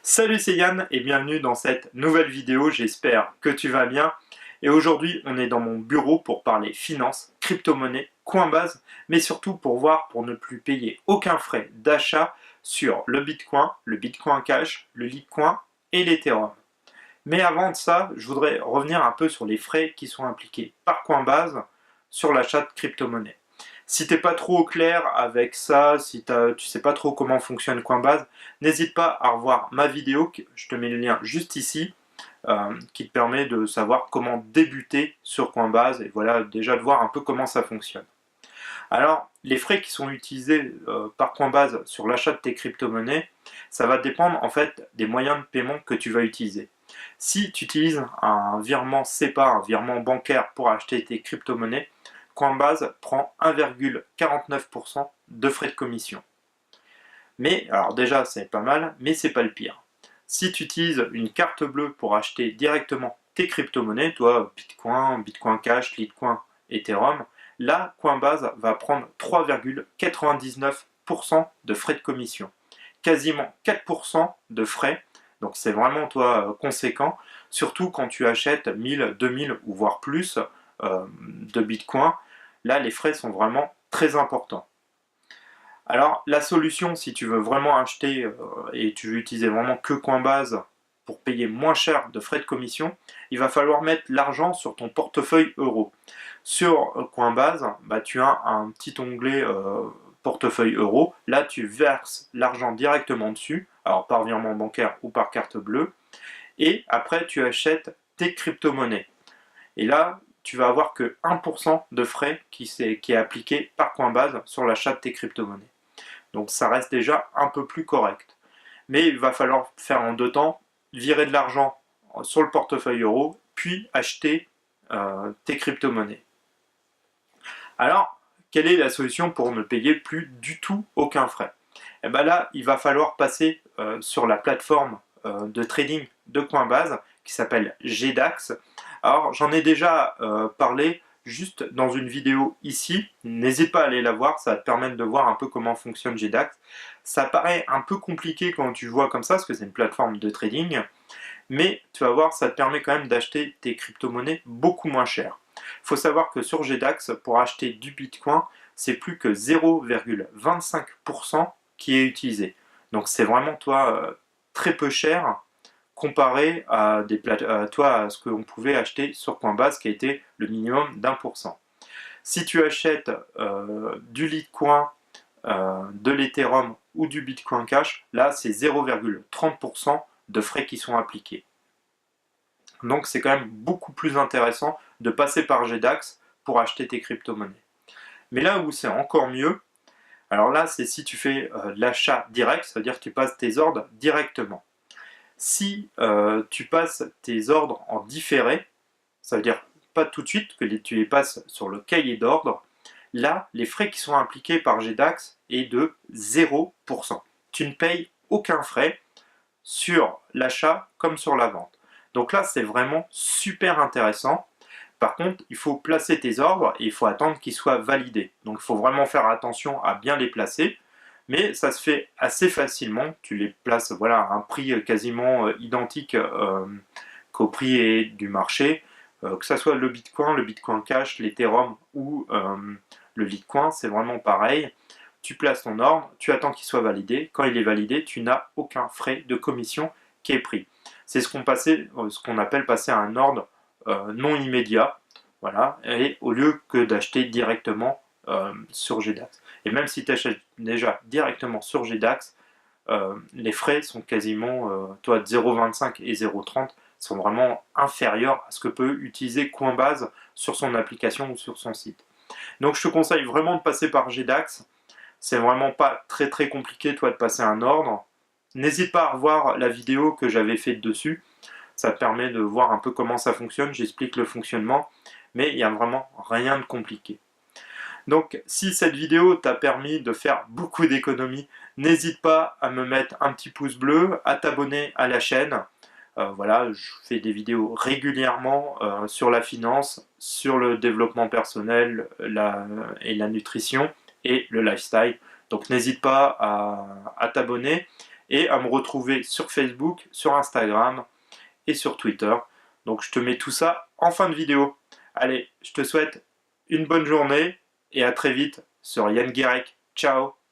Salut, c'est Yann et bienvenue dans cette nouvelle vidéo, j'espère que tu vas bien. Et aujourd'hui, on est dans mon bureau pour parler finance, crypto-monnaie, Coinbase, mais surtout pour voir pour ne plus payer aucun frais d'achat sur le Bitcoin Cash, le Litecoin et l'Ethereum. Mais avant de ça, je voudrais revenir un peu sur les frais qui sont impliqués par Coinbase sur l'achat de crypto-monnaie. Si t'es pas trop au clair avec ça, si tu sais pas trop comment fonctionne Coinbase, n'hésite pas à revoir ma vidéo, je te mets le lien juste ici, qui te permet de savoir comment débuter sur Coinbase et voilà déjà de voir un peu comment ça fonctionne. Alors, les frais qui sont utilisés par Coinbase sur l'achat de tes crypto-monnaies, ça va dépendre en fait des moyens de paiement que tu vas utiliser. Si tu utilises un virement SEPA, un virement bancaire pour acheter tes crypto-monnaies, Coinbase prend 1,49% de frais de commission. Mais, alors déjà, c'est pas mal, mais c'est pas le pire. Si tu utilises une carte bleue pour acheter directement tes crypto-monnaies, toi, Bitcoin, Bitcoin Cash, Litecoin, Ethereum, là, Coinbase va prendre 3,99% de frais de commission. Quasiment 4% de frais, donc c'est vraiment, toi, conséquent, surtout quand tu achètes 1000, 2000 ou voire plus de Bitcoin. Là, les frais sont vraiment très importants. Alors, la solution, si tu veux vraiment acheter et tu veux utiliser vraiment que Coinbase pour payer moins cher de frais de commission, il va falloir mettre l'argent sur ton portefeuille euro. Sur Coinbase, tu as un petit onglet portefeuille euro. Là, tu verses l'argent directement dessus, alors par virement bancaire ou par carte bleue. Et après, tu achètes tes crypto-monnaies. Et là, tu vas avoir que 1% de frais qui est appliqué par Coinbase sur l'achat de tes crypto-monnaies. Donc ça reste déjà un peu plus correct. Mais il va falloir faire en deux temps, virer de l'argent sur le portefeuille euro, puis acheter tes crypto-monnaies. Alors, quelle est la solution pour ne payer plus du tout aucun frais? Et bien là, il va falloir passer sur la plateforme de trading de Coinbase qui s'appelle GDAX. Alors, j'en ai déjà parlé juste dans une vidéo ici. N'hésite pas à aller la voir, ça va te permettre de voir un peu comment fonctionne GDAX. Ça paraît un peu compliqué quand tu vois comme ça, parce que c'est une plateforme de trading. Mais tu vas voir, ça te permet quand même d'acheter tes crypto-monnaies beaucoup moins cher. Il faut savoir que sur GDAX, pour acheter du Bitcoin, c'est plus que 0,25% qui est utilisé. Donc c'est vraiment, toi, très peu cher comparé à ce qu'on pouvait acheter sur Coinbase, qui a été le minimum d'1%. Si tu achètes du Litecoin, de l'Ethereum ou du Bitcoin Cash, là c'est 0,30% de frais qui sont appliqués. Donc c'est quand même beaucoup plus intéressant de passer par GDAX pour acheter tes crypto-monnaies. Mais là où c'est encore mieux, alors là c'est si tu fais l'achat direct, c'est-à-dire que tu passes tes ordres directement. Si tu passes tes ordres en différé, ça veut dire pas tout de suite, que tu les passes sur le cahier d'ordre, là, les frais qui sont impliqués par GDAX est de 0%. Tu ne payes aucun frais sur l'achat comme sur la vente. Donc là, c'est vraiment super intéressant. Par contre, il faut placer tes ordres et il faut attendre qu'ils soient validés. Donc il faut vraiment faire attention à bien les placer. Mais ça se fait assez facilement. Tu les places voilà, à un prix quasiment identique qu'au prix du marché. Que ce soit le Bitcoin Cash, l'Ethereum ou le Litecoin, c'est vraiment pareil. Tu places ton ordre, tu attends qu'il soit validé. Quand il est validé, tu n'as aucun frais de commission qui est pris. C'est ce qu'on appelle passer à un ordre non immédiat. Voilà, et au lieu que d'acheter directement sur GDAX. Et même si tu achètes déjà directement sur GDAX, les frais sont quasiment, de 0,25 et 0,30 sont vraiment inférieurs à ce que peut utiliser Coinbase sur son application ou sur son site. Donc je te conseille vraiment de passer par GDAX. C'est vraiment pas très très compliqué toi de passer un ordre. N'hésite pas à revoir la vidéo que j'avais faite dessus. Ça te permet de voir un peu comment ça fonctionne. J'explique le fonctionnement, mais il n'y a vraiment rien de compliqué. Donc si cette vidéo t'a permis de faire beaucoup d'économies, n'hésite pas à me mettre un petit pouce bleu, à t'abonner à la chaîne. Voilà, je fais des vidéos régulièrement sur la finance, sur le développement personnel et la nutrition et le lifestyle. Donc n'hésite pas à t'abonner et à me retrouver sur Facebook, sur Instagram et sur Twitter. Donc je te mets tout ça en fin de vidéo. Allez, je te souhaite une bonne journée et à très vite sur Yann Guérec. Ciao!